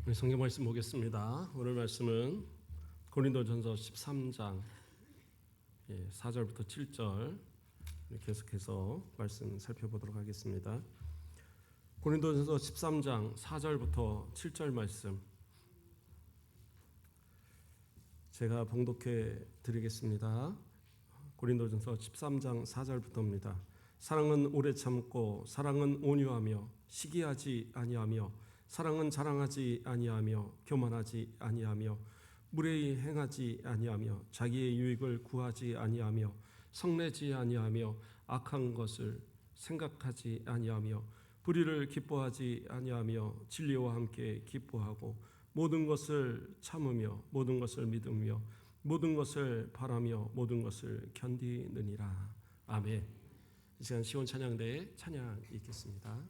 우리 성경 말씀 보겠습니다. 오늘 말씀은 고린도전서 13장 4절부터 7절 계속해서 말씀 살펴보도록 하겠습니다. 고린도전서 13장 4절부터 7절 말씀 제가 봉독해 드리겠습니다. 고린도전서 13장 4절부터입니다. 사랑은 오래 참고 사랑은 온유하며 시기하지 아니하며 사랑은 자랑하지 아니하며 교만하지 아니하며 무례히 행하지 아니하며 자기의 유익을 구하지 아니하며 성내지 아니하며 악한 것을 생각하지 아니하며 불의를 기뻐하지 아니하며 진리와 함께 기뻐하고 모든 것을 참으며 모든 것을 믿으며 모든 것을 바라며 모든 것을 견디느니라. 아멘. 이 시간 시온 찬양대의 찬양 읽겠습니다.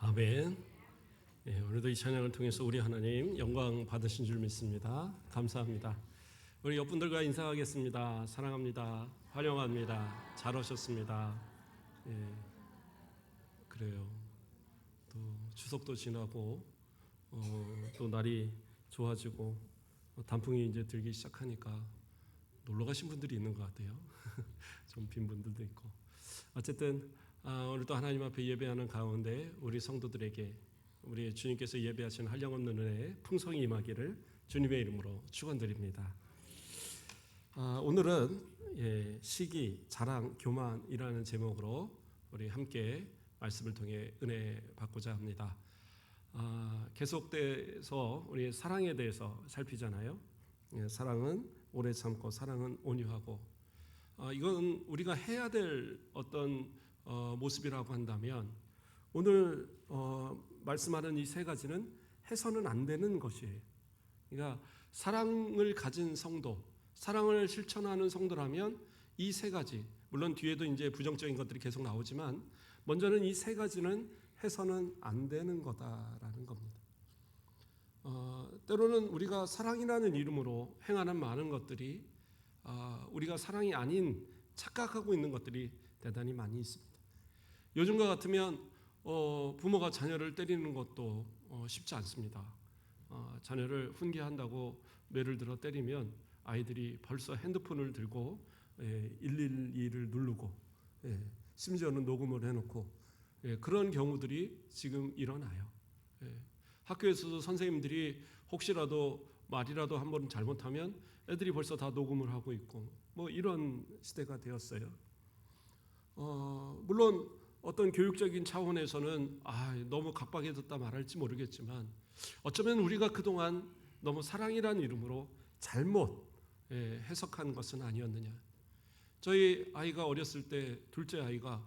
아멘. 오늘도 이 찬양을 통해서 우리 하나님 영광 받으신 줄 믿습니다. 감사합니다. 우리 옆분들과 인사하겠습니다. 사랑합니다. 환영합니다. 잘 오셨습니다. 그래요. 또 추석도 지나고 또 날이 좋아지고 단풍이 이제 들기 시작하니까 놀러 가신 분들이 있는 것 같아요. 좀 빈 분들도 있고. 어쨌든 오늘도 하나님 앞에 예배하는 가운데 우리 성도들에게 우리 주님께서 예배하시는 한량없는 은혜의 풍성이 임하기를 주님의 이름으로 축원드립니다. 오늘은 시기, 자랑, 교만이라는 제목으로 우리 함께 말씀을 통해 은혜 받고자 합니다. 계속돼서 우리 사랑에 대해서 살피잖아요. 사랑은 오래 참고 사랑은 온유하고, 이건 우리가 해야 될 어떤 모습이라고 한다면 오늘 말씀하는 이 세 가지는 해서는 안 되는 것이에요. 그러니까 사랑을 가진 성도, 사랑을 실천하는 성도라면 이 세 가지, 물론 뒤에도 이제 부정적인 것들이 계속 나오지만 먼저는 이 세 가지는 해서는 안 되는 거다라는 겁니다. 때로는 우리가 사랑이라는 이름으로 행하는 많은 것들이 우리가 사랑이 아닌 착각하고 있는 것들이 대단히 많이 있습니다. 요즘과 같으면 부모가 자녀를 때리는 것도 쉽지 않습니다. 자녀를 훈계한다고 매를 들어 때리면 아이들이 벌써 핸드폰을 들고 112를 누르고 심지어는 녹음을 해놓고 그런 경우들이 지금 일어나요. 학교에서도 선생님들이 혹시라도 말이라도 한 번 잘못하면 애들이 벌써 다 녹음을 하고 있고 뭐 이런 시대가 되었어요. 물론 어떤 교육적인 차원에서는 너무 각박해졌다 말할지 모르겠지만 어쩌면 우리가 그동안 너무 사랑이라는 이름으로 잘못 해석한 것은 아니었느냐. 저희 아이가 어렸을 때 둘째 아이가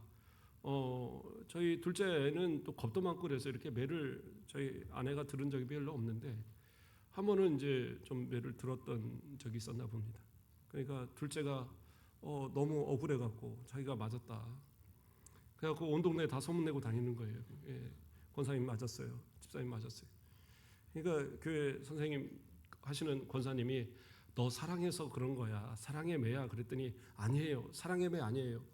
저희 둘째는 또 겁도 많고 그래서 이렇게 매를 저희 아내가 들은 적이 별로 없는데 한 번은 이제 좀 매를 들었던 적이 있었나 봅니다. 그러니까 둘째가 너무 억울해갖고 자기가 맞았다. 그래갖고 온 동네 다 소문내고 다니는 거예요. 권사님 맞았어요. 집사님 맞았어요. 그러니까 교회 선생님 하시는 권사님이 너 사랑해서 그런 거야. 사랑의 매야. 그랬더니 아니에요. 사랑의 매 아니에요.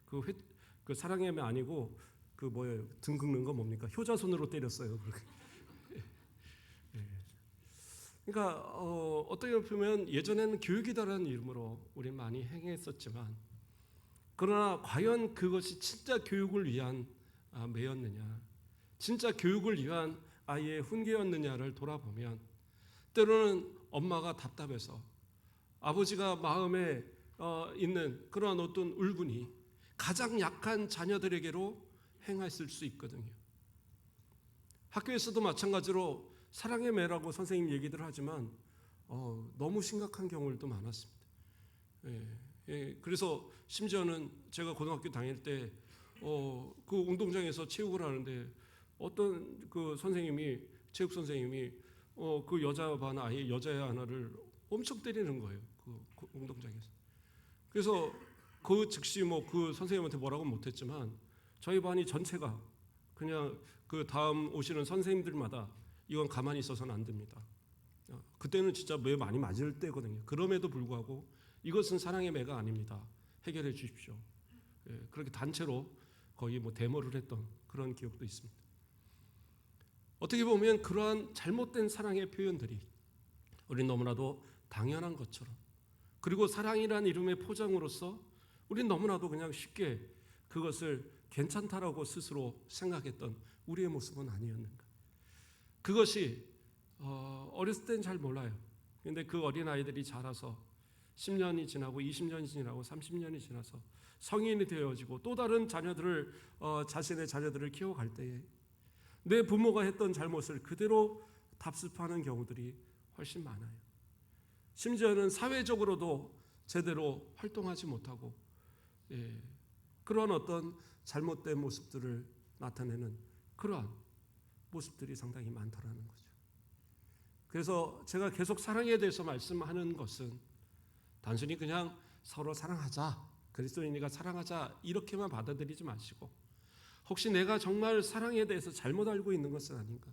그 사랑의 매 아니고 그 뭐예요? 등 긁는 거 뭡니까? 효자손으로 때렸어요. 그러니까 어떻게 보면 예전에는 교육이다라는 이름으로 우리 많이 행했었지만 그러나 과연 그것이 진짜 교육을 위한 매였느냐, 진짜 교육을 위한 아이의 훈계였느냐를 돌아보면 때로는 엄마가 답답해서 아버지가 마음에 있는 그러한 어떤 울분이 가장 약한 자녀들에게로 행했을 수 있거든요. 학교에서도 마찬가지로 사랑의 매라고 선생님 얘기들 하지만 너무 심각한 경우들도 많았습니다. 그래서 심지어는 제가 고등학교 다닐 때 그 운동장에서 체육을 하는데 어떤 그 선생님이 체육 선생님이 그 여자 반 아이 여자애 하나를 엄청 때리는 거예요. 그 운동장에서. 그래서 그 즉시 뭐 그 선생님한테 뭐라고 못했지만 저희 반이 전체가 그냥 그 다음 오시는 선생님들마다 이건 가만히 있어서는 안 됩니다. 그때는 진짜 매 많이 맞을 때거든요. 그럼에도 불구하고 이것은 사랑의 매가 아닙니다. 해결해 주십시오. 그렇게 단체로 거의 뭐 데모를 했던 그런 기억도 있습니다. 어떻게 보면 그러한 잘못된 사랑의 표현들이 우리 너무나도 당연한 것처럼, 그리고 사랑이라는 이름의 포장으로서 우린 너무나도 그냥 쉽게 그것을 괜찮다라고 스스로 생각했던 우리의 모습은 아니었는가. 그것이 어렸을 땐 잘 몰라요. 그런데 그 어린 아이들이 자라서 10년이 지나고 20년이 지나고 30년이 지나서 성인이 되어지고 또 다른 자녀들을 자신의 자녀들을 키워갈 때에 내 부모가 했던 잘못을 그대로 답습하는 경우들이 훨씬 많아요. 심지어는 사회적으로도 제대로 활동하지 못하고 그러한 어떤 잘못된 모습들을 나타내는 그러한 모습들이 상당히 많다라는 거죠. 그래서 제가 계속 사랑에 대해서 말씀하는 것은 단순히 그냥 서로 사랑하자, 그리스도인이가 사랑하자 이렇게만 받아들이지 마시고 혹시 내가 정말 사랑에 대해서 잘못 알고 있는 것은 아닌가,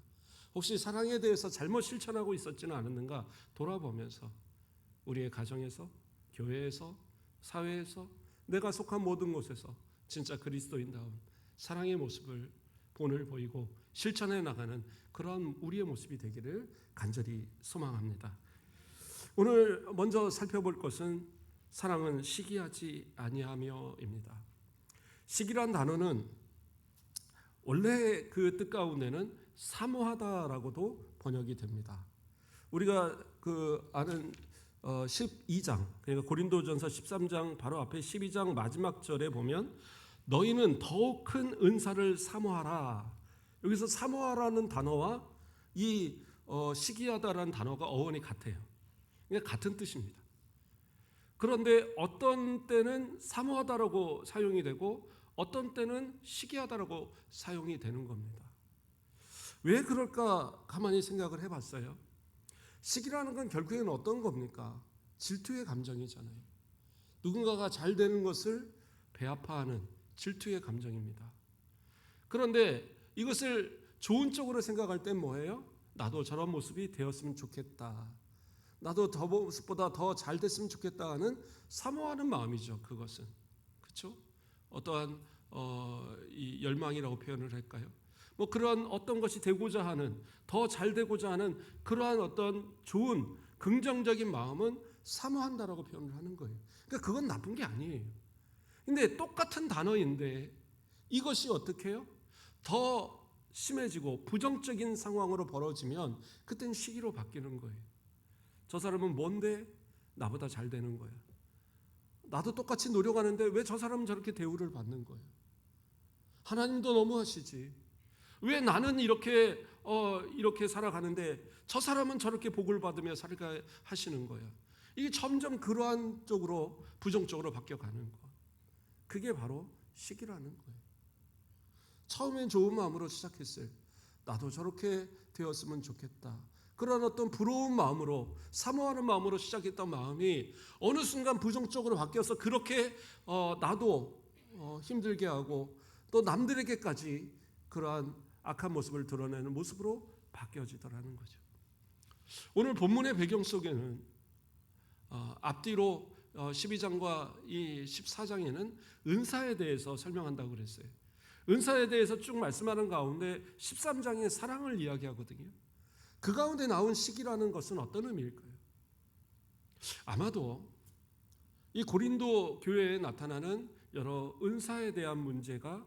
혹시 사랑에 대해서 잘못 실천하고 있었지는 않았는가 돌아보면서 우리의 가정에서, 교회에서, 사회에서, 내가 속한 모든 곳에서 진짜 그리스도인다운 사랑의 모습을 본을 보이고 실천해 나가는 그런 우리의 모습이 되기를 간절히 소망합니다. 오늘 먼저 살펴볼 것은 사랑은 시기하지 아니하며입니다. 시기란 단어는 원래 그 뜻 가운데는 사모하다라고도 번역이 됩니다. 우리가 그 아는 12장, 그러니까 고린도전서 13장 바로 앞에 12장 마지막 절에 보면 너희는 더욱 큰 은사를 사모하라 여기서 사모하라는 단어와 이 시기하다라는 단어가 어원이 같아요. 그러니까 같은 뜻입니다. 그런데 어떤 때는 사모하다라고 사용이 되고 어떤 때는 시기하다라고 사용이 되는 겁니다. 왜 그럴까 가만히 생각을 해봤어요. 시기라는 건 결국에는 어떤 겁니까? 질투의 감정이잖아요. 누군가가 잘 되는 것을 배아파하는 질투의 감정입니다. 그런데 이것을 좋은 쪽으로 생각할 땐 뭐예요? 나도 저런 모습이 되었으면 좋겠다. 나도 저 모습보다 더 잘 됐으면 좋겠다 하는 사모하는 마음이죠. 그것은. 그렇죠? 어떠한 이 열망이라고 표현을 할까요? 뭐 그런 어떤 것이 되고자 하는, 더 잘 되고자 하는 그러한 어떤 좋은 긍정적인 마음은 사모한다라고 표현을 하는 거예요. 그러니까 그건 나쁜 게 아니에요. 근데 똑같은 단어인데 이것이 어떻게 해요? 더 심해지고 부정적인 상황으로 벌어지면 그땐 시기로 바뀌는 거예요. 저 사람은 뭔데 나보다 잘 되는 거야. 나도 똑같이 노력하는데 왜 저 사람은 저렇게 대우를 받는 거예요? 하나님도 너무하시지. 왜 나는 이렇게 살아가는데 저 사람은 저렇게 복을 받으며 살게 하시는 거야. 이게 점점 그러한 쪽으로 부정적으로 바뀌어가는 것. 그게 바로 시기라는 거예요. 처음엔 좋은 마음으로 시작했어요. 나도 저렇게 되었으면 좋겠다. 그런 어떤 부러운 마음으로 사모하는 마음으로 시작했던 마음이 어느 순간 부정적으로 바뀌어서 그렇게 나도 힘들게 하고 또 남들에게까지 그러한 악한 모습을 드러내는 모습으로 바뀌어지더라는 거죠. 오늘 본문의 배경 속에는 앞뒤로 12장과 이 14장에는 은사에 대해서 설명한다고 그랬어요. 은사에 대해서 쭉 말씀하는 가운데 13장에 사랑을 이야기하거든요. 그 가운데 나온 시기라는 것은 어떤 의미일까요? 아마도 이 고린도 교회에 나타나는 여러 은사에 대한 문제가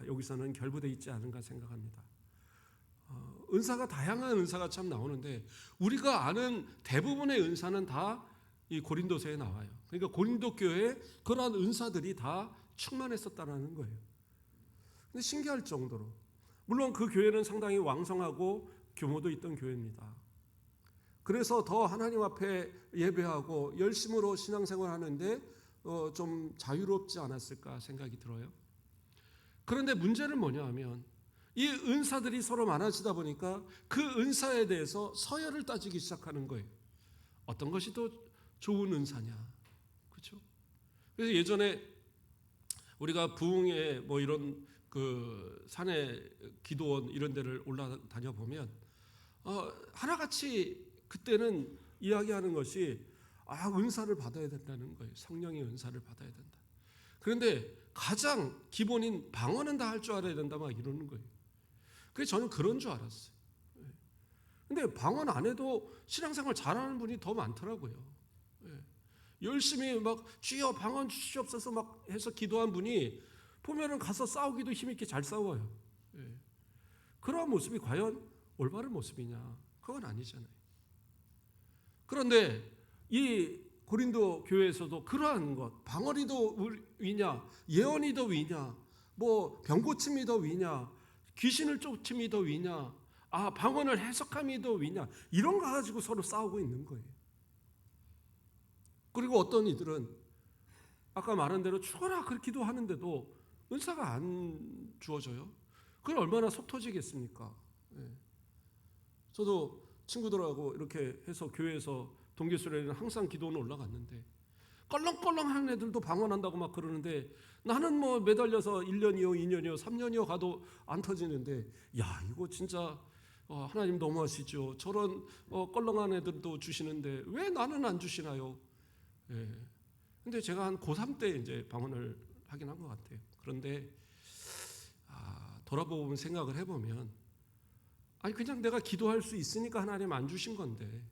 여기서는 결부되어 있지 않은가 생각합니다. 은사가 다양한 은사가 참 나오는데 우리가 아는 대부분의 은사는 다 이 고린도서에 나와요. 그러니까 고린도 교회에 그러한 은사들이 다 충만했었다는 거예요. 근데 신기할 정도로 물론 그 교회는 상당히 왕성하고 규모도 있던 교회입니다. 그래서 더 하나님 앞에 예배하고 열심으로 신앙생활 하는데 좀 자유롭지 않았을까 생각이 들어요. 그런데 문제는 뭐냐 하면 이 은사들이 서로 많아지다 보니까 그 은사에 대해서 서열을 따지기 시작하는 거예요. 어떤 것이 더 좋은 은사냐. 그렇죠? 그래서 예전에 우리가 부흥회 뭐 이런 그 산에 기도원 이런 데를 올라다녀 보면 하나같이 그때는 이야기하는 것이 은사를 받아야 된다는 거예요. 성령의 은사를 받아야 된다. 그런데 가장 기본인 방언은 다 할 줄 알아야 된다 막 이러는 거예요. 그래서 저는 그런 줄 알았어요. 근데 방언 안 해도 신앙생활 잘하는 분이 더 많더라고요. 열심히 막 주여 방언 주시옵소서 막 해서 기도한 분이 보면은 가서 싸우기도 힘있게 잘 싸워요. 그러한 모습이 과연 올바른 모습이냐? 그건 아니잖아요. 그런데 이 고린도 교회에서도 그러한 것, 방언이 더 위냐, 예언이 더 위냐, 뭐 병고침이 더 위냐, 귀신을 쫓음이 더 위냐, 방언을 해석함이 더 위냐, 이런 거 가지고 서로 싸우고 있는 거예요. 그리고 어떤 이들은 아까 말한 대로 죽어라 그렇게 기도하는데도 은사가 안 주어져요. 그게 얼마나 속 터지겠습니까? 저도 친구들하고 이렇게 해서 교회에서 동계수련회는 항상 기도는 올라갔는데 껄렁껄렁하는 애들도 방언한다고 막 그러는데 나는 뭐 매달려서 1년이요 2년이요 3년이요 가도 안 터지는데 야 이거 진짜 하나님 너무하시죠. 저런 껄렁한 애들도 주시는데 왜 나는 안 주시나요? 근데 제가 한 고3 때 이제 방언을 하긴 한 것 같아요. 그런데 돌아보면 생각을 해보면 그냥 내가 기도할 수 있으니까 하나님 안 주신 건데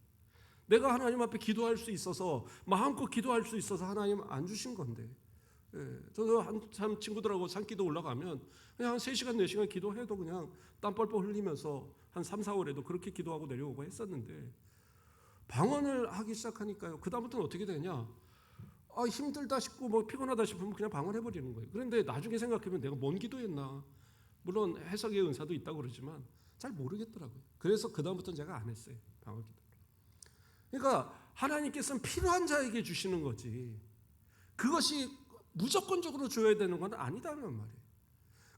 내가 하나님 앞에 기도할 수 있어서 마음껏 기도할 수 있어서 하나님 안 주신 건데 저도 한참 친구들하고 산기도 올라가면 그냥 한 3시간 4시간 기도해도 그냥 땀 뻘뻘 흘리면서 한 3, 4월에도 그렇게 기도하고 내려오고 했었는데 방언을 하기 시작하니까요. 그 다음부터는 어떻게 되냐? 힘들다 싶고 뭐 피곤하다 싶으면 그냥 방언해버리는 거예요. 그런데 나중에 생각해보면 내가 뭔 기도했나? 물론 해석의 은사도 있다고 그러지만 잘 모르겠더라고요. 그래서 그다음부터는 제가 안 했어요. 방언 기도. 그러니까 하나님께서는 필요한 자에게 주시는 거지 그것이 무조건적으로 줘야 되는 건 아니다는 말이에요.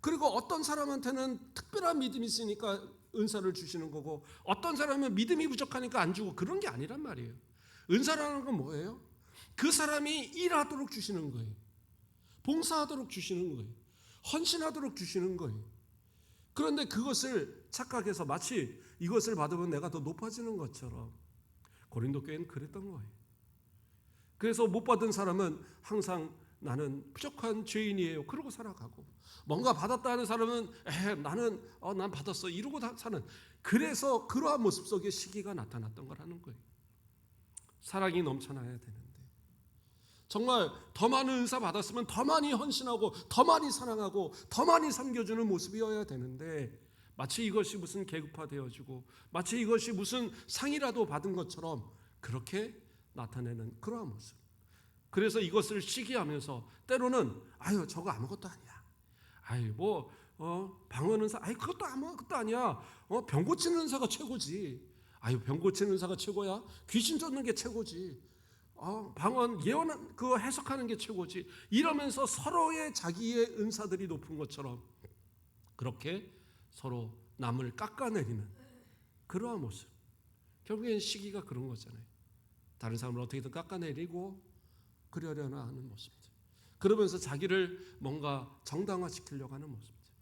그리고 어떤 사람한테는 특별한 믿음이 있으니까 은사를 주시는 거고 어떤 사람은 믿음이 부족하니까 안 주고 그런 게 아니란 말이에요. 은사라는 건 뭐예요? 그 사람이 일하도록 주시는 거예요. 봉사하도록 주시는 거예요. 헌신하도록 주시는 거예요. 그런데 그것을 착각해서 마치 이것을 받으면 내가 더 높아지는 것처럼 고린도 교회는 그랬던 거예요. 그래서 못 받은 사람은 항상 나는 부족한 죄인이에요. 그러고 살아가고 뭔가 받았다 하는 사람은 나는 난 받았어 이러고 사는 그래서 그러한 모습 속에 시기가 나타났던 거라는 거예요. 사랑이 넘쳐나야 되는데 정말 더 많은 은사 받았으면 더 많이 헌신하고 더 많이 사랑하고 더 많이 섬겨주는 모습이어야 되는데 마치 이것이 무슨 계급화되어지고 마치 이것이 무슨 상이라도 받은 것처럼 그렇게 나타내는 그러한 모습. 그래서 이것을 시기하면서 때로는 저거 아무것도 아니야. 방언 은사 그것도 아무것도 아니야. 병 고치는 은사가 최고지. 병 고치는 은사가 최고야. 귀신 쫓는 게 최고지. 방언 예언 그거 해석하는 게 최고지. 이러면서 서로의 자기의 은사들이 높은 것처럼 그렇게 서로 남을 깎아내리는 그러한 모습. 결국엔 시기가 그런 거잖아요. 다른 사람을 어떻게든 깎아내리고 그러려나 하는 모습들. 그러면서 자기를 뭔가 정당화시키려고 하는 모습들.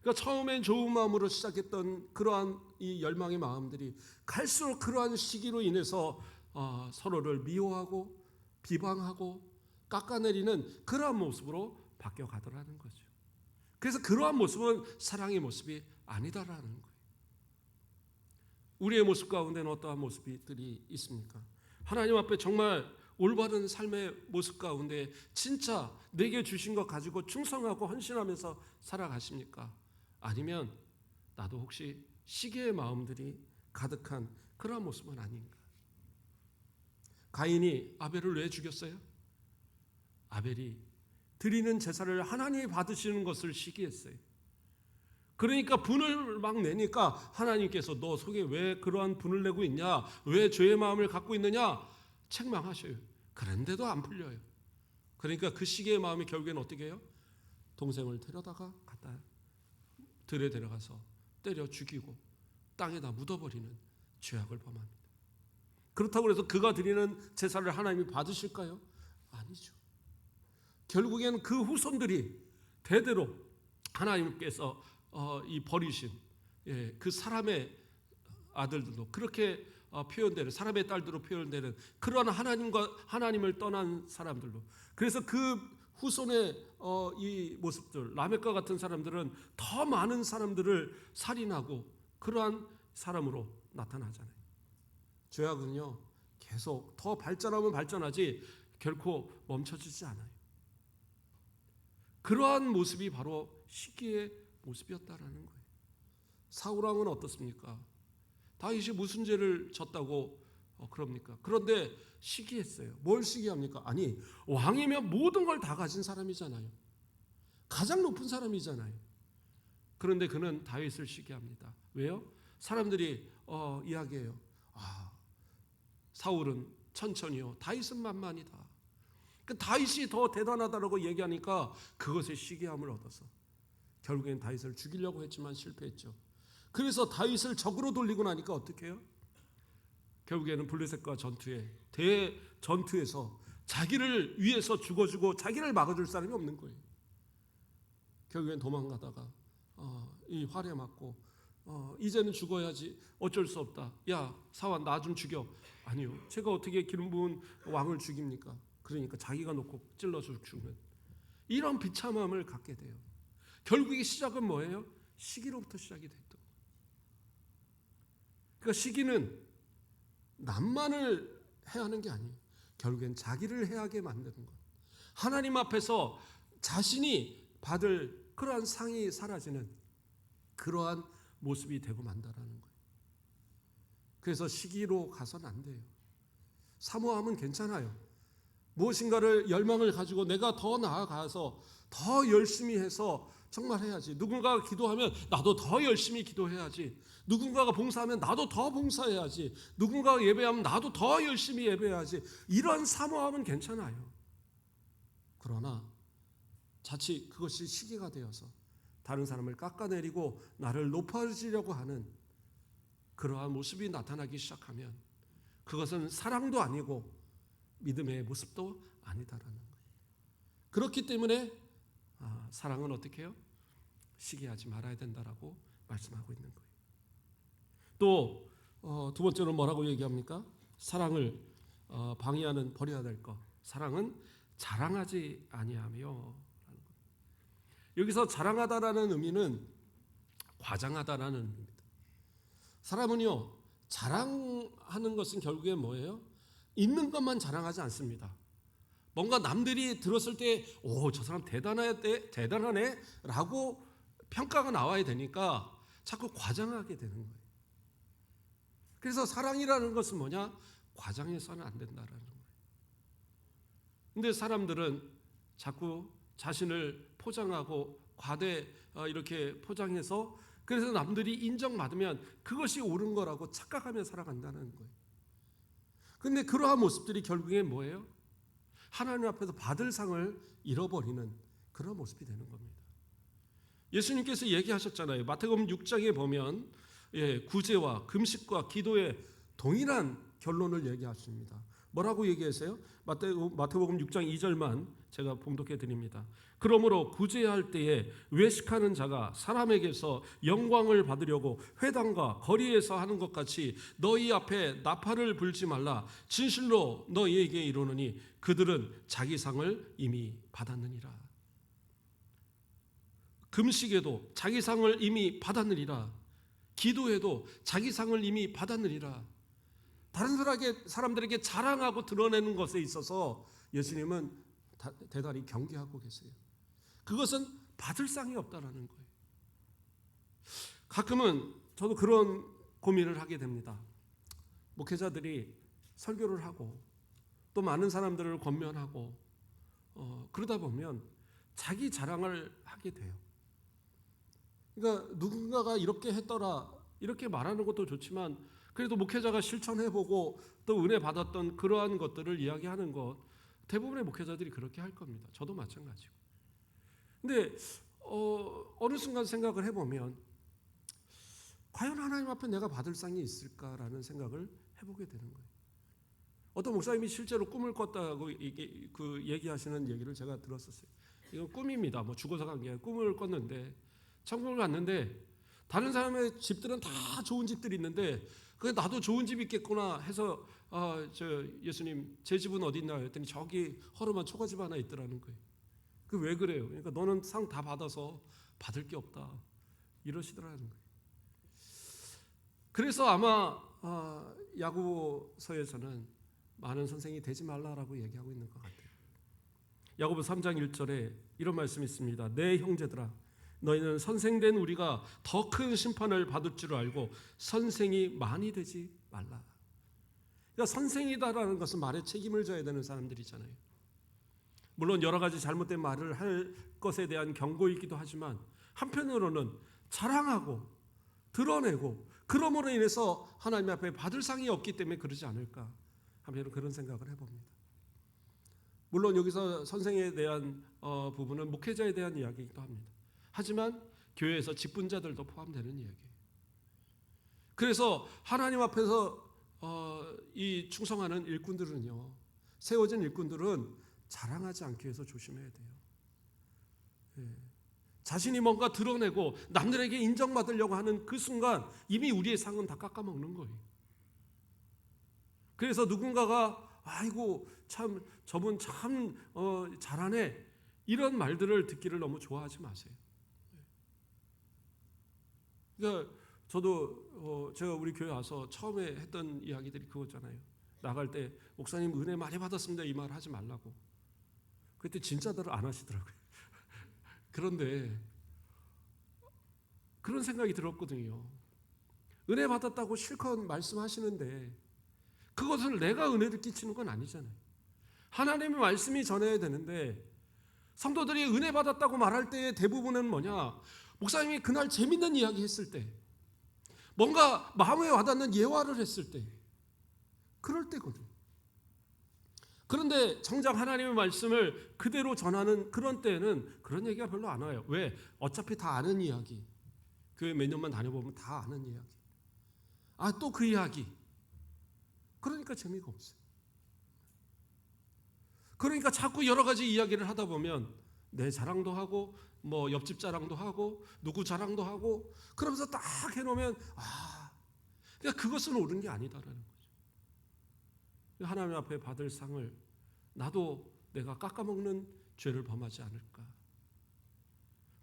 그러니까 처음엔 좋은 마음으로 시작했던 그러한 이 열망의 마음들이 갈수록 그러한 시기로 인해서 서로를 미워하고 비방하고 깎아내리는 그러한 모습으로 바뀌어가더라는 거죠. 그래서 그러한 모습은 사랑의 모습이 아니다라는 거예요. 우리의 모습 가운데는 어떠한 모습들이 있습니까? 하나님 앞에 정말 올바른 삶의 모습 가운데 진짜 내게 주신 것 가지고 충성하고 헌신하면서 살아가십니까? 아니면 나도 혹시 시기의 마음들이 가득한 그러한 모습은 아닌가? 가인이 아벨을 왜 죽였어요? 아벨이 드리는 제사를 하나님이 받으시는 것을 시기했어요. 그러니까 분을 막 내니까 하나님께서 너 속에 왜 그러한 분을 내고 있냐? 왜 죄의 마음을 갖고 있느냐? 책망하셔요. 그런데도 안 풀려요. 그러니까 그 시기의 마음이 결국엔 어떻게 해요? 동생을 데려다가 갖다 들에 데려가서 때려 죽이고 땅에다 묻어버리는 죄악을 범합니다. 그렇다고 해서 그가 드리는 제사를 하나님이 받으실까요? 아니죠. 결국엔 그 후손들이 대대로 하나님께서 이 버리신 그 사람의 아들들도 그렇게 표현되는 사람의 딸들로 표현되는 그러한 하나님을 떠난 사람들로 그래서 그 후손의 이 모습들 라멕과 같은 사람들은 더 많은 사람들을 살인하고 그러한 사람으로 나타나잖아요. 죄악은요 계속 더 발전하면 발전하지 결코 멈춰지지 않아요. 그러한 모습이 바로 시기의 모습이었다라는 거예요. 사울왕은 어떻습니까? 다윗이 무슨 죄를 졌다고 그럽니까? 그런데 시기했어요. 뭘 시기합니까? 아니 왕이면 모든 걸 다 가진 사람이잖아요. 가장 높은 사람이잖아요. 그런데 그는 다윗을 시기합니다. 왜요? 사람들이 이야기해요. 사울은 천천히요. 다윗은 만만이다. 그 다윗이 더 대단하다라고 얘기하니까 그것에 시기함을 얻어서 결국엔 다윗을 죽이려고 했지만 실패했죠. 그래서 다윗을 적으로 돌리고 나니까 어떻게 해요? 결국에는 블레셋과 대전투에서 자기를 위해서 죽어주고 자기를 막아줄 사람이 없는 거예요. 결국엔 도망가다가 이 활에 맞고 이제는 죽어야지 어쩔 수 없다. 야 사환 나 좀 죽여. 아니요. 제가 어떻게 기름 부은 왕을 죽입니까? 그러니까 자기가 놓고 찔러서 죽는 이런 비참함을 갖게 돼요. 결국에 시작은 뭐예요? 시기로부터 시작이 됐던. 그러니까 시기는 남만을 해하는 게 아니에요. 결국엔 자기를 해하게 만드는 것. 하나님 앞에서 자신이 받을 그러한 상이 사라지는 그러한 모습이 되고 만다라는 거예요. 그래서 시기로 가서는 안 돼요. 사모함은 괜찮아요. 무엇인가를 열망을 가지고 내가 더 나아가서 더 열심히 해서 정말 해야지. 누군가가 기도하면 나도 더 열심히 기도해야지. 누군가가 봉사하면 나도 더 봉사해야지. 누군가가 예배하면 나도 더 열심히 예배해야지. 이런 사모함은 괜찮아요. 그러나 자칫 그것이 시기가 되어서 다른 사람을 깎아내리고 나를 높아지려고 하는 그러한 모습이 나타나기 시작하면 그것은 사랑도 아니고 믿음의 모습도 아니다라는 거예요. 그렇기 때문에 사랑은 어떻게 해요? 시기하지 말아야 된다라고 말씀하고 있는 거예요. 또 두 번째로 뭐라고 얘기합니까? 사랑을 방해하는 버려야 될 것. 사랑은 자랑하지 아니하며. 여기서 자랑하다라는 의미는 과장하다라는 의미입니다. 사람은요, 자랑하는 것은 결국에 뭐예요? 있는 것만 자랑하지 않습니다. 뭔가 남들이 들었을 때, 저 사람 대단하네 라고 평가가 나와야 되니까 자꾸 과장하게 되는 거예요. 그래서 사랑이라는 것은 뭐냐? 과장해서는 안 된다라는 거예요. 근데 사람들은 자꾸 자신을 포장하고 과대 이렇게 포장해서 그래서 남들이 인정받으면 그것이 옳은 거라고 착각하며 살아간다는 거예요. 근데 그러한 모습들이 결국에 뭐예요? 하나님 앞에서 받을 상을 잃어버리는 그런 모습이 되는 겁니다. 예수님께서 얘기하셨잖아요. 마태복음 6장에 보면 구제와 금식과 기도의 동일한 결론을 얘기하십니다. 뭐라고 얘기하세요? 마태복음 6장 2절만 제가 봉독해 드립니다. 그러므로 구제할 때에 외식하는 자가 사람에게서 영광을 받으려고 회당과 거리에서 하는 것 같이 너희 앞에 나팔을 불지 말라. 진실로 너희에게 이르노니 그들은 자기 상을 이미 받았느니라. 금식에도 자기 상을 이미 받았느니라. 기도에도 자기 상을 이미 받았느니라. 다른 사람들에게 자랑하고 드러내는 것에 있어서 예수님은 대단히 경계하고 계세요. 그것은 받을 상이 없다라는 거예요. 가끔은 저도 그런 고민을 하게 됩니다. 목회자들이 설교를 하고 또 많은 사람들을 권면하고 그러다 보면 자기 자랑을 하게 돼요. 그러니까 누군가가 이렇게 했더라 이렇게 말하는 것도 좋지만 그래도 목회자가 실천해보고 또 은혜 받았던 그러한 것들을 이야기하는 것 대부분의 목회자들이 그렇게 할 겁니다. 저도 마찬가지고. 근데 어느 순간 생각을 해보면 과연 하나님 앞에 내가 받을 상이 있을까라는 생각을 해보게 되는 거예요. 어떤 목사님이 실제로 꿈을 꿨다고 얘기하시는 얘기를 제가 들었었어요. 이건 꿈입니다. 죽어서 간 게 아니라 꿈을 꿨는데 천국을 갔는데 다른 사람의 집들은 다 좋은 집들이 있는데 나도 좋은 집 있겠구나 해서 예수님 제 집은 어디 있나 했더니 저기 허름한 초가집 하나 있더라는 거예요. 그 왜 그래요? 그러니까 너는 상 다 받아서 받을 게 없다 이러시더라는 거예요. 그래서 아마 야고보서에서는 많은 선생이 되지 말라라고 얘기하고 있는 것 같아요. 야고보 3장 1절에 이런 말씀이 있습니다. 내 형제들아 너희는 선생된 우리가 더 큰 심판을 받을 줄 알고 선생이 많이 되지 말라. 그러니까 선생이다라는 것은 말에 책임을 져야 되는 사람들이잖아요. 물론 여러 가지 잘못된 말을 할 것에 대한 경고이기도 하지만 한편으로는 자랑하고 드러내고 그러므로 인해서 하나님 앞에 받을 상이 없기 때문에 그러지 않을까 하면 그런 생각을 해봅니다. 물론 여기서 선생에 대한 부분은 목회자에 대한 이야기이기도 합니다. 하지만 교회에서 직분자들도 포함되는 이야기예요. 그래서 하나님 앞에서 이 충성하는 일꾼들은요, 세워진 일꾼들은 자랑하지 않기 위해서 조심해야 돼요. 자신이 뭔가 드러내고 남들에게 인정받으려고 하는 그 순간 이미 우리의 상은 다 깎아먹는 거예요. 그래서 누군가가 아이고 참 저분 참 잘하네 이런 말들을 듣기를 너무 좋아하지 마세요. 그러니까 저도 제가 우리 교회 와서 처음에 했던 이야기들이 그거잖아요. 나갈 때 목사님 은혜 많이 받았습니다 이 말 하지 말라고. 그때 진짜대로 안 하시더라고요. 그런데 그런 생각이 들었거든요. 은혜 받았다고 실컷 말씀하시는데 그것을 내가 은혜를 끼치는 건 아니잖아요. 하나님의 말씀이 전해야 되는데 성도들이 은혜 받았다고 말할 때의 대부분은 뭐냐? 목사님이 그날 재밌는 이야기 했을 때, 뭔가 마음에 와닿는 예화를 했을 때, 그럴 때거든. 그런데 정작 하나님의 말씀을 그대로 전하는 그런 때에는 그런 얘기가 별로 안 와요. 왜? 어차피 다 아는 이야기. 교회 몇 년만 다녀보면 다 아는 이야기. 또 그 이야기. 그러니까 재미가 없어요. 그러니까 자꾸 여러 가지 이야기를 하다 보면 내 자랑도 하고 뭐 옆집 자랑도 하고 누구 자랑도 하고 그러면서 딱 해놓으면 그러니까 그것은 옳은 게 아니다라는 거죠. 하나님 앞에 받을 상을 나도 내가 깎아먹는 죄를 범하지 않을까.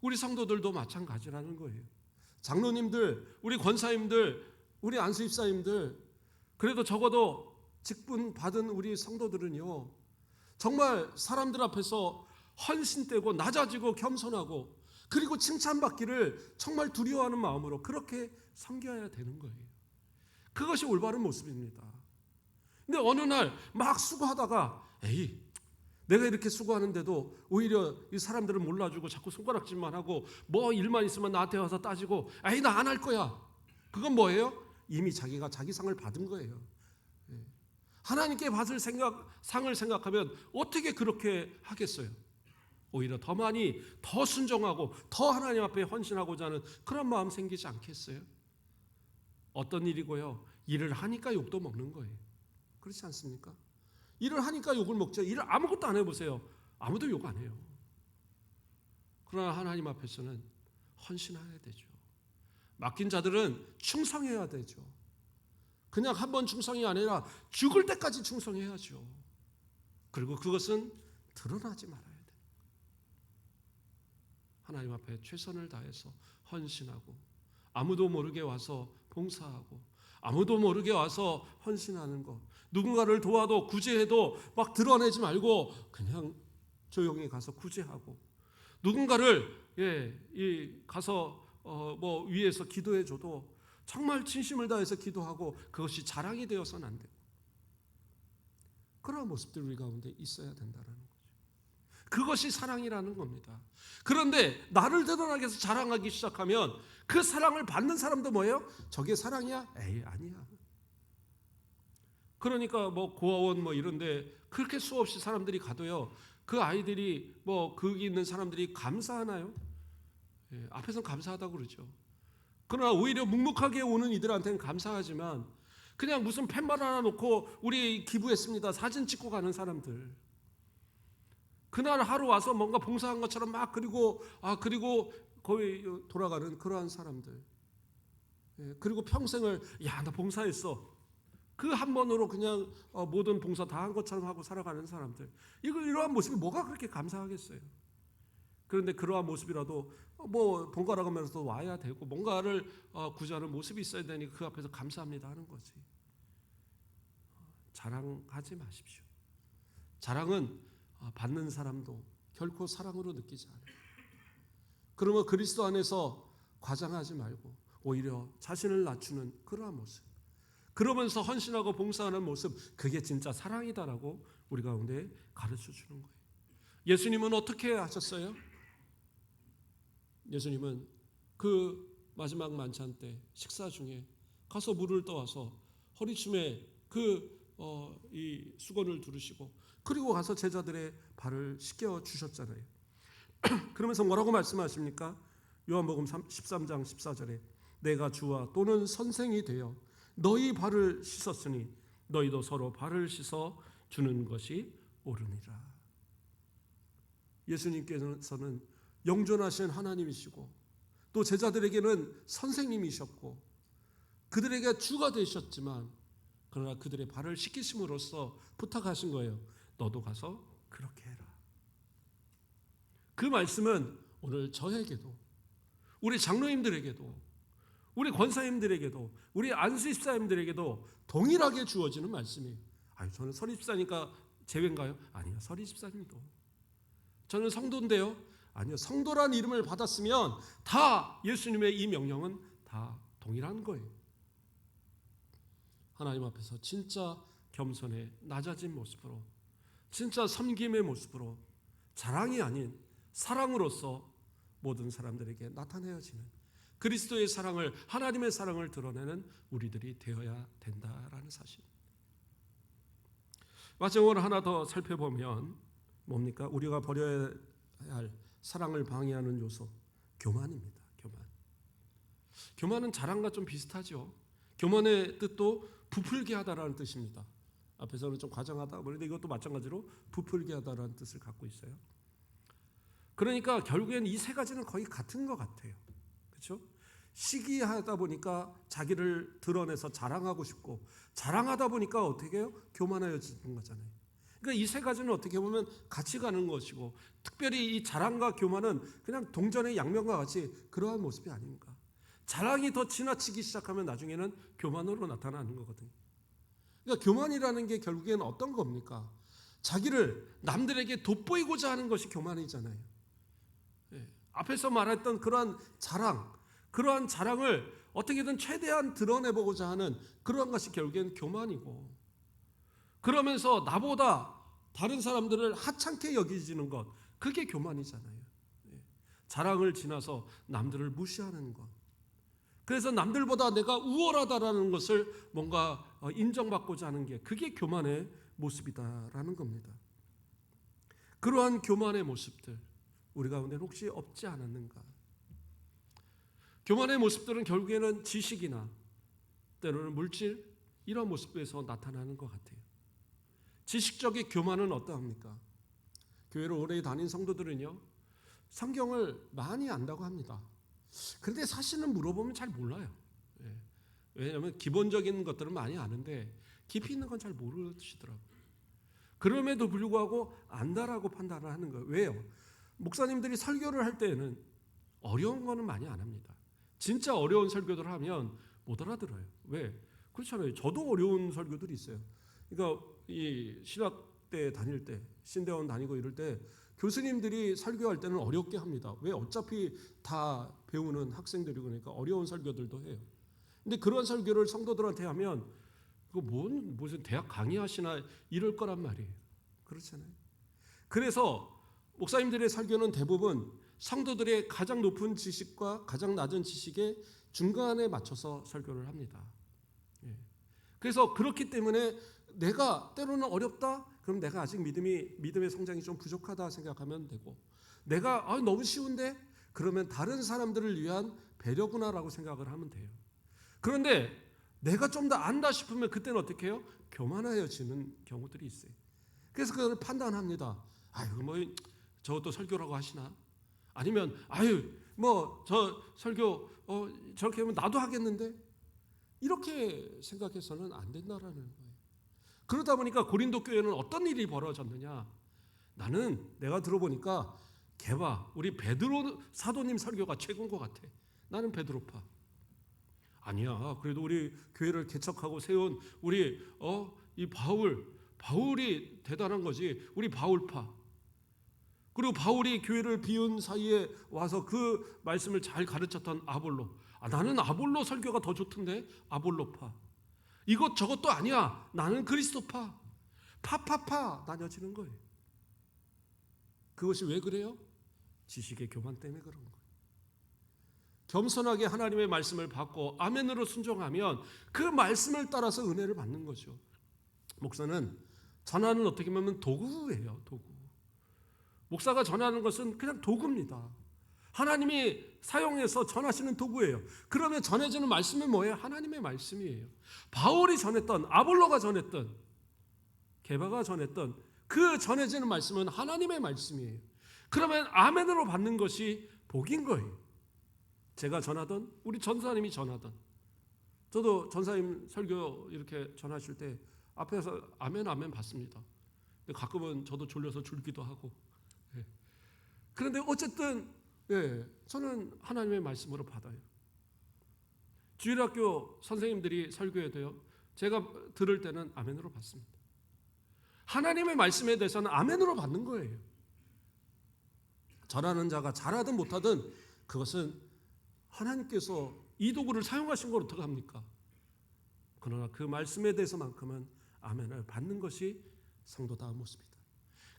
우리 성도들도 마찬가지라는 거예요. 장로님들, 우리 권사님들, 우리 안수집사님들, 그래도 적어도 직분 받은 우리 성도들은요, 정말 사람들 앞에서 헌신되고 낮아지고 겸손하고 그리고 칭찬받기를 정말 두려워하는 마음으로 그렇게 섬겨야 되는 거예요. 그것이 올바른 모습입니다. 근데 어느 날 막 수고하다가 내가 이렇게 수고하는데도 오히려 이 사람들은 몰라주고 자꾸 손가락질만 하고 뭐 일만 있으면 나한테 와서 따지고 나 안 할 거야. 그건 뭐예요? 이미 자기가 자기 상을 받은 거예요. 하나님께 받을 상을 생각하면 어떻게 그렇게 하겠어요? 오히려 더 많이 더 순종하고 더 하나님 앞에 헌신하고자 하는 그런 마음 생기지 않겠어요? 어떤 일이고요? 일을 하니까 욕도 먹는 거예요. 그렇지 않습니까? 일을 하니까 욕을 먹죠. 일을 아무것도 안 해보세요. 아무도 욕 안 해요. 그러나 하나님 앞에서는 헌신해야 되죠. 맡긴 자들은 충성해야 되죠. 그냥 한 번 충성이 아니라 죽을 때까지 충성해야죠. 그리고 그것은 드러나지 말아야 돼요. 하나님 앞에 최선을 다해서 헌신하고 아무도 모르게 와서 봉사하고 아무도 모르게 와서 헌신하는 것. 누군가를 도와도 구제해도 막 드러내지 말고 그냥 조용히 가서 구제하고 누군가를 가서 뭐 위에서 기도해줘도 정말 진심을 다해서 기도하고 그것이 자랑이 되어서는 안 되고 그런 모습들 우리 가운데 있어야 된다는 거죠. 그것이 사랑이라는 겁니다. 그런데 나를 드러나게 해서 자랑하기 시작하면 그 사랑을 받는 사람도 뭐예요? 저게 사랑이야? 아니야. 그러니까 뭐 고아원 뭐 이런데 그렇게 수없이 사람들이 가도요. 그 아이들이 뭐 거기 있는 사람들이 감사하나요? 앞에서는 감사하다고 그러죠. 그러나 오히려 묵묵하게 오는 이들한테는 감사하지만 그냥 무슨 팻말 하나 놓고 우리 기부했습니다. 사진 찍고 가는 사람들. 그날 하루 와서 뭔가 봉사한 것처럼 막 그리고 거의 돌아가는 그러한 사람들. 그리고 평생을 나 봉사했어. 그 한 번으로 그냥 모든 봉사 다 한 것처럼 하고 살아가는 사람들. 이러한 모습이 뭐가 그렇게 감사하겠어요. 그런데 그러한 모습이라도 뭐 번갈아 가면서 와야 되고 뭔가를 구제하는 모습이 있어야 되니까 그 앞에서 감사합니다 하는 거지. 자랑하지 마십시오. 자랑은 받는 사람도 결코 사랑으로 느끼지 않아요. 그러면 그리스도 안에서 과장하지 말고 오히려 자신을 낮추는 그러한 모습. 그러면서 헌신하고 봉사하는 모습, 그게 진짜 사랑이다라고 우리 가운데 가르쳐 주는 거예요. 예수님은 어떻게 하셨어요? 예수님은 그 마지막 만찬 때 식사 중에 가서 물을 떠와서 허리춤에 이 수건을 두르시고 그리고 가서 제자들의 발을 씻겨 주셨잖아요. 그러면서 뭐라고 말씀하십니까? 요한복음 13장 14절에 내가 주와 또는 선생이 되어 너희 발을 씻었으니 너희도 서로 발을 씻어 주는 것이 옳으니라. 예수님께서는 영존하신 하나님이시고 또 제자들에게는 선생님이셨고 그들에게 주가 되셨지만 그러나 그들의 발을 씻기심으로써 부탁하신 거예요. 너도 가서 그렇게 해라. 그 말씀은 오늘 저에게도 우리 장로님들에게도 우리 권사님들에게도 우리 안수집사님들에게도 동일하게 주어지는 말씀이에요. 저는 서리집사니까 제외인가요? 아니요. 서리집사님도. 저는 성도인데요. 아니요. 성도란 이름을 받았으면 다 예수님의 이 명령은 다 동일한 거예요. 하나님 앞에서 진짜 겸손해 낮아진 모습으로 진짜 섬김의 모습으로 자랑이 아닌 사랑으로서 모든 사람들에게 나타내어지는 그리스도의 사랑을, 하나님의 사랑을 드러내는 우리들이 되어야 된다라는 사실. 마지막으로 하나 더 살펴보면 뭡니까? 우리가 버려야 할 사랑을 방해하는 요소, 교만입니다. 교만은 자랑과 좀 비슷하죠. 교만의 뜻도 부풀게 하다라는 뜻입니다. 앞에서는 좀 과장하다 그런데 이것도 마찬가지로 부풀게 하다라는 뜻을 갖고 있어요. 그러니까 결국엔 이 세 가지는 거의 같은 것 같아요. 그렇죠? 시기하다 보니까 자기를 드러내서 자랑하고 싶고, 자랑하다 보니까 어떻게 해요? 교만해지는 거잖아요. 그러니까 이 세 가지는 어떻게 보면 같이 가는 것이고, 특별히 이 자랑과 교만은 그냥 동전의 양면과 같이 그러한 모습이 아닌가. 자랑이 더 지나치기 시작하면 나중에는 교만으로 나타나는 거거든요. 그러니까 교만이라는 게 결국에는 어떤 겁니까? 자기를 남들에게 돋보이고자 하는 것이 교만이잖아요. 앞에서 말했던 그러한 자랑을 어떻게든 최대한 드러내보고자 하는 그러한 것이 결국엔 교만이고, 그러면서 나보다 다른 사람들을 하찮게 여기지는 것, 그게 교만이잖아요. 자랑을 지나서 남들을 무시하는 것, 그래서 남들보다 내가 우월하다라는 것을 뭔가 인정받고자 하는 게, 그게 교만의 모습이다라는 겁니다. 그러한 교만의 모습들 우리 가운데 혹시 없지 않았는가? 교만의 모습들은 결국에는 지식이나 때로는 물질, 이런 모습에서 나타나는 것 같아요. 지식적인 교만은 어떠합니까? 교회를 오래 다닌 성도들은요, 성경을 많이 안다고 합니다. 그런데 사실은 물어보면 잘 몰라요. 왜냐하면 기본적인 것들은 많이 아는데 깊이 있는 건 잘 모르시더라고요. 그럼에도 불구하고 안다라고 판단을 하는 거예요. 왜요? 목사님들이 설교를 할 때에는 어려운 거는 많이 안 합니다. 진짜 어려운 설교들을 하면 못 알아들어요. 왜? 그렇잖아요. 저도 어려운 설교들이 있어요. 그러니까 이 신학대 다닐 때, 신대원 다니고 이럴 때 교수님들이 설교할 때는 어렵게 합니다. 왜? 어차피 다 배우는 학생들이고 그러니까 어려운 설교들도 해요. 근데 그런 설교를 성도들한테 하면 그거 무슨 대학 강의하시나 이럴 거란 말이에요. 그렇잖아요. 그래서 목사님들의 설교는 대부분 성도들의 가장 높은 지식과 가장 낮은 지식의 중간에 맞춰서 설교를 합니다. 그래서 그렇기 때문에 내가 때로는 어렵다? 그럼 내가 아직 믿음의 성장이 좀 부족하다 생각하면 되고, 내가 너무 쉬운데? 그러면 다른 사람들을 위한 배려구나라고 생각을 하면 돼요. 그런데 내가 좀 더 안다 싶으면 그때는 어떻게 해요? 교만해지는 경우들이 있어요. 그래서 그걸 판단합니다. 저것도 설교라고 하시나? 아니면 저 설교 저렇게 하면 나도 하겠는데? 이렇게 생각해서는 안 된다라는 거예요. 그러다 보니까 고린도 교회는 어떤 일이 벌어졌느냐? 나는 내가 들어보니까 우리 베드로 사도님 설교가 최고인 것 같아. 나는 베드로파. 아니야. 그래도 우리 교회를 개척하고 세운 우리 이 바울이 대단한 거지. 우리 바울파. 그리고 바울이 교회를 비운 사이에 와서 그 말씀을 잘 가르쳤던 아볼로. 나는 아볼로 설교가 더 좋던데. 아볼로파. 이것저것도 아니야. 나는 그리스도파. 파파파 나뉘어지는 거예요. 그것이 왜 그래요? 지식의 교만 때문에 그런 거예요. 겸손하게 하나님의 말씀을 받고 아멘으로 순종하면 그 말씀을 따라서 은혜를 받는 거죠. 목사는 전하는 어떻게 보면 도구예요. 도구. 목사가 전하는 것은 그냥 도구입니다. 하나님이 사용해서 전하시는 도구예요. 그러면 전해지는 말씀은 뭐예요? 하나님의 말씀이에요. 바울이 전했던, 아볼로가 전했던, 게바가 전했던 그 전해지는 말씀은 하나님의 말씀이에요. 그러면 아멘으로 받는 것이 복인 거예요. 제가 전하던, 우리 전사님이 전하던, 저도 전사님 설교 이렇게 전하실 때 앞에서 아멘 받습니다. 근데 가끔은 저도 졸려서 졸기도 하고. 그런데 어쨌든 저는 하나님의 말씀으로 받아요. 주일학교 선생님들이 설교해도요, 제가 들을 때는 아멘으로 받습니다. 하나님의 말씀에 대해서는 아멘으로 받는 거예요. 전하는 자가 잘하든 못하든 그것은 하나님께서 이 도구를 사용하신 걸 어떡합니까? 그러나 그 말씀에 대해서만큼은 아멘을 받는 것이 성도다운 모습이다.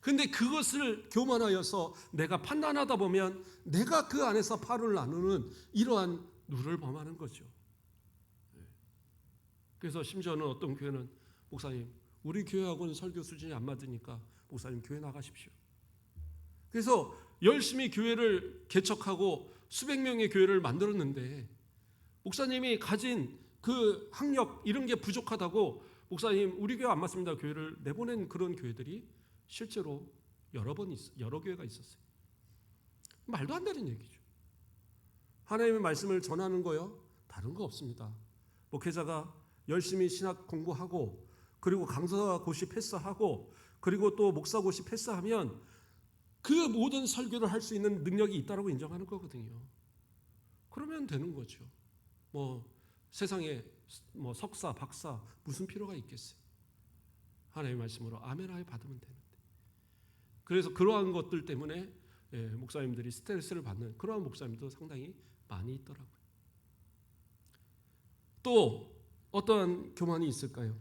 근데 그것을 교만하여서 내가 판단하다 보면 내가 그 안에서 파를 나누는 이러한 누를 범하는 거죠. 그래서 심지어는 어떤 교회는 목사님, 우리 교회하고는 설교 수준이 안 맞으니까 목사님 교회 나가십시오. 그래서 열심히 교회를 개척하고 수백 명의 교회를 만들었는데 목사님이 가진 그 학력 이런 게 부족하다고 목사님 우리 교회 안 맞습니다 교회를 내보낸 그런 교회들이 실제로 여러 교회가 있었어요. 말도 안 되는 얘기죠. 하나님의 말씀을 전하는 거요 다른 거 없습니다. 목회자가 열심히 신학 공부하고 그리고 강사고시 패스하고 그리고 또 목사고시 패스하면 그 모든 설교를 할 수 있는 능력이 있다고 인정하는 거거든요. 그러면 되는 거죠. 뭐 세상에 뭐 석사, 박사 무슨 필요가 있겠어요. 하나님의 말씀으로 아멘하여 받으면 되는데. 그래서 그러한 것들 때문에 목사님들이 스트레스를 받는 그러한 목사님도 상당히 많이 있더라고요. 또 어떠한 교만이 있을까요?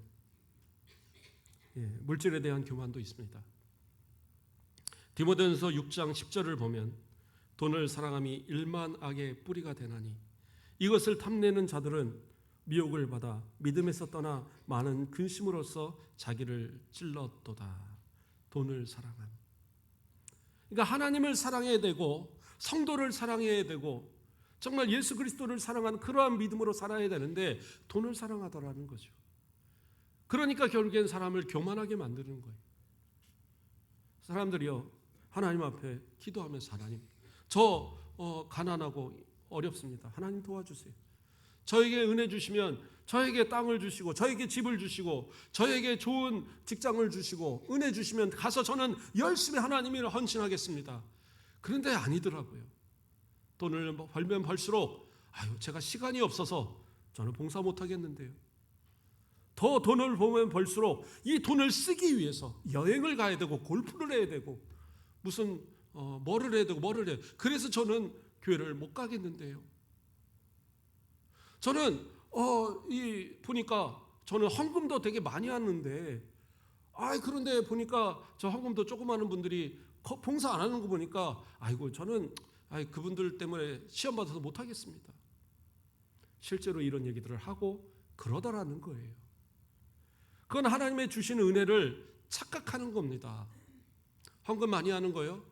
물질에 대한 교만도 있습니다. 디모데전서 6장 10절을 보면 돈을 사랑함이 일만 악의 뿌리가 되나니 이것을 탐내는 자들은 미혹을 받아 믿음에서 떠나 많은 근심으로써 자기를 찔렀도다. 돈을 사랑함. 그러니까 하나님을 사랑해야 되고 성도를 사랑해야 되고 정말 예수 그리스도를 사랑하는 그러한 믿음으로 살아야 되는데 돈을 사랑하더라는 거죠. 그러니까 결국엔 사람을 교만하게 만드는 거예요. 사람들이요 하나님 앞에 기도하면서 하나님 저 가난하고 어렵습니다. 하나님 도와주세요. 저에게 은혜 주시면 저에게 땅을 주시고 저에게 집을 주시고 저에게 좋은 직장을 주시고 은혜 주시면 가서 저는 열심히 하나님을 헌신하겠습니다. 그런데 아니더라고요. 돈을 벌면 벌수록 제가 시간이 없어서 저는 봉사 못하겠는데요. 더 돈을 벌면 벌수록 이 돈을 쓰기 위해서 여행을 가야 되고 골프를 해야 되고 무슨 뭐를 해야 되고 뭐를 해야 되고 그래서 저는 교회를 못 가겠는데요. 저는 보니까 저는 헌금도 되게 많이 하는데 그런데 보니까 저 헌금도 조금 하는 분들이 봉사 안 하는 거 보니까 저는 그분들 때문에 시험 받아서 못 하겠습니다. 실제로 이런 얘기들을 하고 그러더라는 거예요. 그건 하나님의 주시는 은혜를 착각하는 겁니다. 헌금 많이 하는 거요?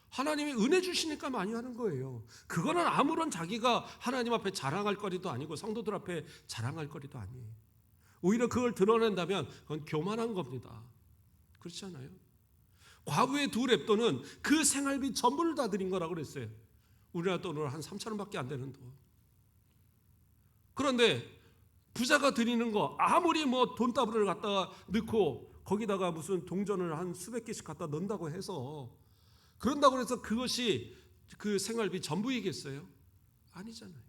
하나님이 은혜 주시니까 많이 하는 거예요. 그거는 아무런 자기가 하나님 앞에 자랑할 거리도 아니고 성도들 앞에 자랑할 거리도 아니에요. 오히려 그걸 드러낸다면 그건 교만한 겁니다. 그렇지 않아요? 과부의 두 렙돈은 그 생활비 전부를 다 드린 거라고 그랬어요. 우리나라 돈으로 한 3,000원밖에 안 되는 돈. 그런데 부자가 드리는 거 아무리 뭐 돈다발을 갖다가 넣고 거기다가 무슨 동전을 한 수백 개씩 갖다 넣는다고 해서 그런다고 해서 그것이 그 생활비 전부이겠어요? 아니잖아요.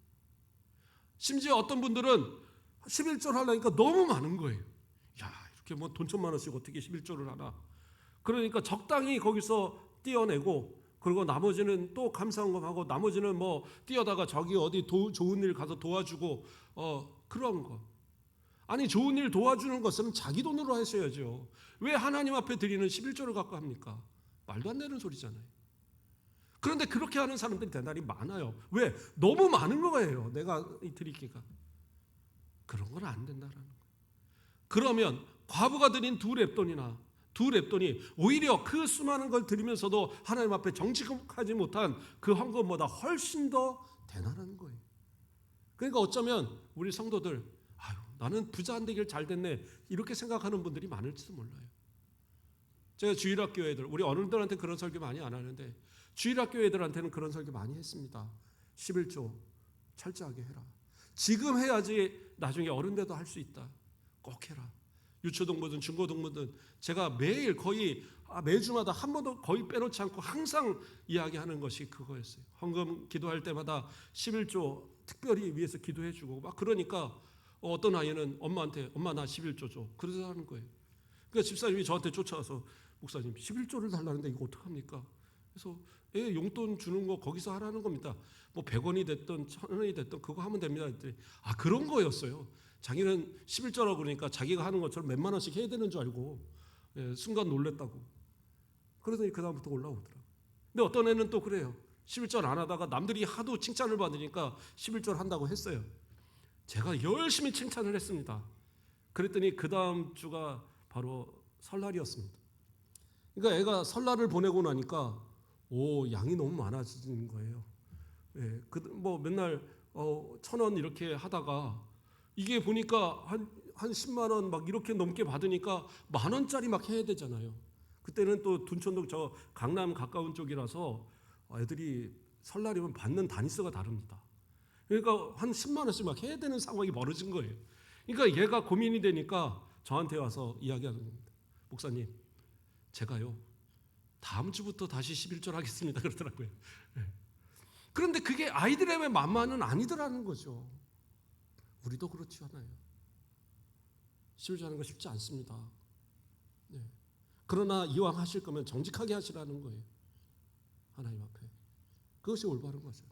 심지어 어떤 분들은 11조를 하려니까 너무 많은 거예요. 이렇게 뭐 돈 1,000만 원씩 어떻게 11조를 하나. 그러니까 적당히 거기서 떼어내고 그리고 나머지는 또 감사헌금하고 나머지는 뭐 띄어다가 저기 어디 좋은 일 가서 도와주고 그런 거. 아니 좋은 일 도와주는 것은 자기 돈으로 하셔야죠. 왜 하나님 앞에 드리는 11조를 갖고 합니까? 말도 안 되는 소리잖아요. 그런데 그렇게 하는 사람들이 대단히 많아요. 왜? 너무 많은 거예요. 내가 드리기가. 그런 건 안 된다라는 거예요. 그러면 과부가 드린 두 렙돈이 오히려 그 수많은 걸 드리면서도 하나님 앞에 정직하지 못한 그 헌금보다 훨씬 더 대단한 거예요. 그러니까 어쩌면 우리 성도들 나는 부자 안 되길 잘 됐네 이렇게 생각하는 분들이 많을지도 몰라요. 제가 주일학교 애들 우리 어른들한테 그런 설교 많이 안 하는데 주일학교 애들한테는 그런 설교 많이 했습니다. 11조 철저하게 해라. 지금 해야지 나중에 어른 돼도 할 수 있다. 꼭 해라. 유초동부든 중고동부든 제가 매일 거의 매주마다 한 번도 거의 빼놓지 않고 항상 이야기하는 것이 그거였어요. 헌금 기도할 때마다 11조 특별히 위해서 기도해 주고 막 그러니까 어떤 아이는 엄마한테 엄마 나 11조 줘. 그러서 하는 거예요. 그러니까 집사님이 저한테 쫓아와서 목사님 11조를 달라는데 이거 어떡합니까? 그래서 용돈 주는 거 거기서 하라는 겁니다. 뭐 100원이 됐든 1,000원이 됐든 그거 하면 됩니다. 그랬더니 그런 거였어요. 자기는 11조라고 그러니까 자기가 하는 것처럼 몇만 원씩 해야 되는 줄 알고 순간 놀랬다고. 그러더니 그 다음부터 올라오더라고요. 근데 어떤 애는 또 그래요. 11절 안 하다가 남들이 하도 칭찬을 받으니까 11절 한다고 했어요. 제가 열심히 칭찬을 했습니다. 그랬더니 그 다음 주가 바로 설날이었습니다. 그러니까 애가 설날을 보내고 나니까 양이 너무 많아지는 거예요. 예, 뭐 맨날 1,000원 이렇게 하다가 이게 보니까 한 10만 원 막 이렇게 넘게 받으니까 10,000원짜리 막 해야 되잖아요. 그때는 또 둔촌동 저 강남 가까운 쪽이라서 애들이 설날이면 받는 단위수가 다릅니다. 그러니까 한 10만 원씩 막 해야 되는 상황이 벌어진 거예요. 그러니까 얘가 고민이 되니까 저한테 와서 이야기하는 겁니다. 목사님, 제가요 다음 주부터 다시 11절 하겠습니다 그러더라고요. 네. 그런데 그게 아이들의 맘만은 아니더라는 거죠. 우리도 그렇지 않아요. 11절 하는 거 쉽지 않습니다. 네. 그러나 이왕 하실 거면 정직하게 하시라는 거예요. 하나님 앞에. 그것이 올바른 거죠.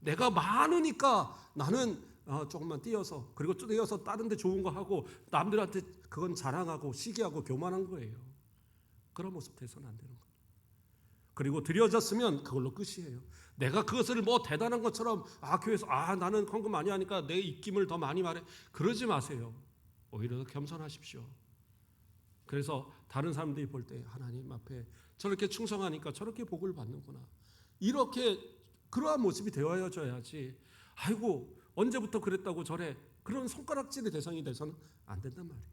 내가 많으니까 나는 조금만 띄어서, 그리고 띄어서 다른 데 좋은 거 하고 남들한테 그건 자랑하고 시기하고 교만한 거예요. 그런 모습 돼서는 안 되는 거예요. 그리고 드려졌으면 그걸로 끝이에요. 내가 그것을 뭐 대단한 것처럼 교회에서 나는 헌금 많이 하니까 내 입김을 더 많이 말해. 그러지 마세요. 오히려 더 겸손하십시오. 그래서 다른 사람들이 볼 때 하나님 앞에 저렇게 충성하니까 저렇게 복을 받는구나. 이렇게 그러한 모습이 되어져야지. 아이고 언제부터 그랬다고 저래. 그런 손가락질의 대상이 돼서는 안 된단 말이에요.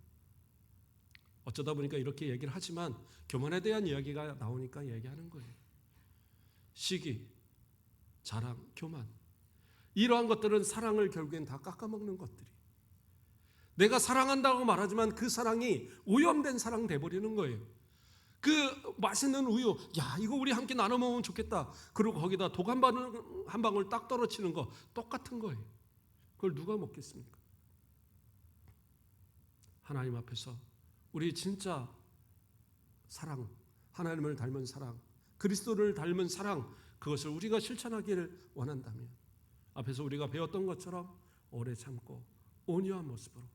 어쩌다 보니까 이렇게 얘기를 하지만 교만에 대한 이야기가 나오니까 얘기하는 거예요. 시기, 자랑, 교만. 이러한 것들은 사랑을 결국엔 다 깎아먹는 것들이. 내가 사랑한다고 말하지만 그 사랑이 오염된 사랑 돼버리는 거예요. 그 맛있는 우유, 이거 우리 함께 나눠 먹으면 좋겠다. 그리고 거기다 독 한 방울 딱 떨어지는 거 똑같은 거예요. 그걸 누가 먹겠습니까? 하나님 앞에서 우리 진짜 사랑, 하나님을 닮은 사랑, 그리스도를 닮은 사랑, 그것을 우리가 실천하기를 원한다면 앞에서 우리가 배웠던 것처럼 오래 참고 온유한 모습으로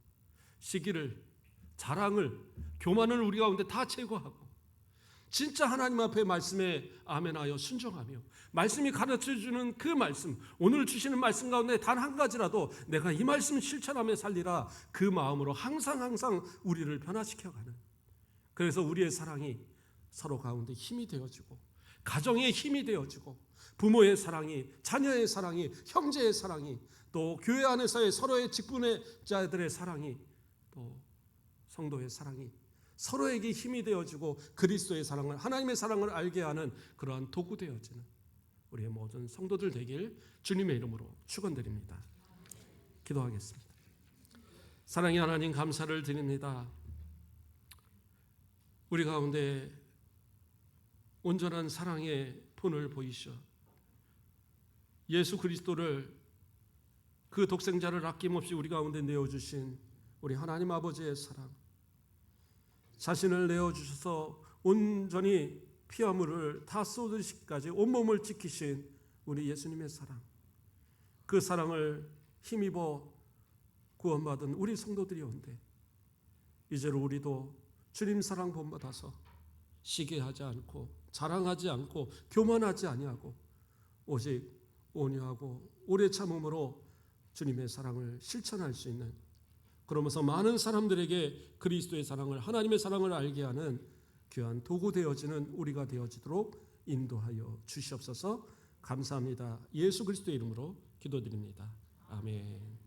시기를, 자랑을, 교만을 우리 가운데 다 제거하고 진짜 하나님 앞에 말씀에 아멘하여 순종하며 말씀이 가르쳐주는 그 말씀, 오늘 주시는 말씀 가운데 단 한 가지라도 내가 이 말씀을 실천하며 살리라, 그 마음으로 항상 우리를 변화시켜가는, 그래서 우리의 사랑이 서로 가운데 힘이 되어지고 가정의 힘이 되어지고 부모의 사랑이, 자녀의 사랑이, 형제의 사랑이, 또 교회 안에서의 서로의 직분자들의 사랑이, 또 성도의 사랑이 서로에게 힘이 되어지고 그리스도의 사랑을, 하나님의 사랑을 알게 하는 그러한 도구 되어지는 우리의 모든 성도들 되길 주님의 이름으로 축원드립니다. 기도하겠습니다. 사랑의 하나님, 감사를 드립니다. 우리 가운데 온전한 사랑의 본을 보이셔 예수 그리스도를, 그 독생자를 아낌없이 우리 가운데 내어주신 우리 하나님 아버지의 사랑, 자신을 내어주셔서 온전히 피와 물을 다 쏟으시기까지 온몸을 지키신 우리 예수님의 사랑, 그 사랑을 힘입어 구원받은 우리 성도들이 온데 이제로 우리도 주님 사랑 본받아서 시기하지 않고 자랑하지 않고 교만하지 아니하고 오직 온유하고 오래 참음으로 주님의 사랑을 실천할 수 있는, 그러면서 많은 사람들에게 그리스도의 사랑을, 하나님의 사랑을 알게 하는 귀한 도구 되어지는 우리가 되어지도록 인도하여 주시옵소서. 감사합니다. 예수 그리스도의 이름으로 기도드립니다. 아멘.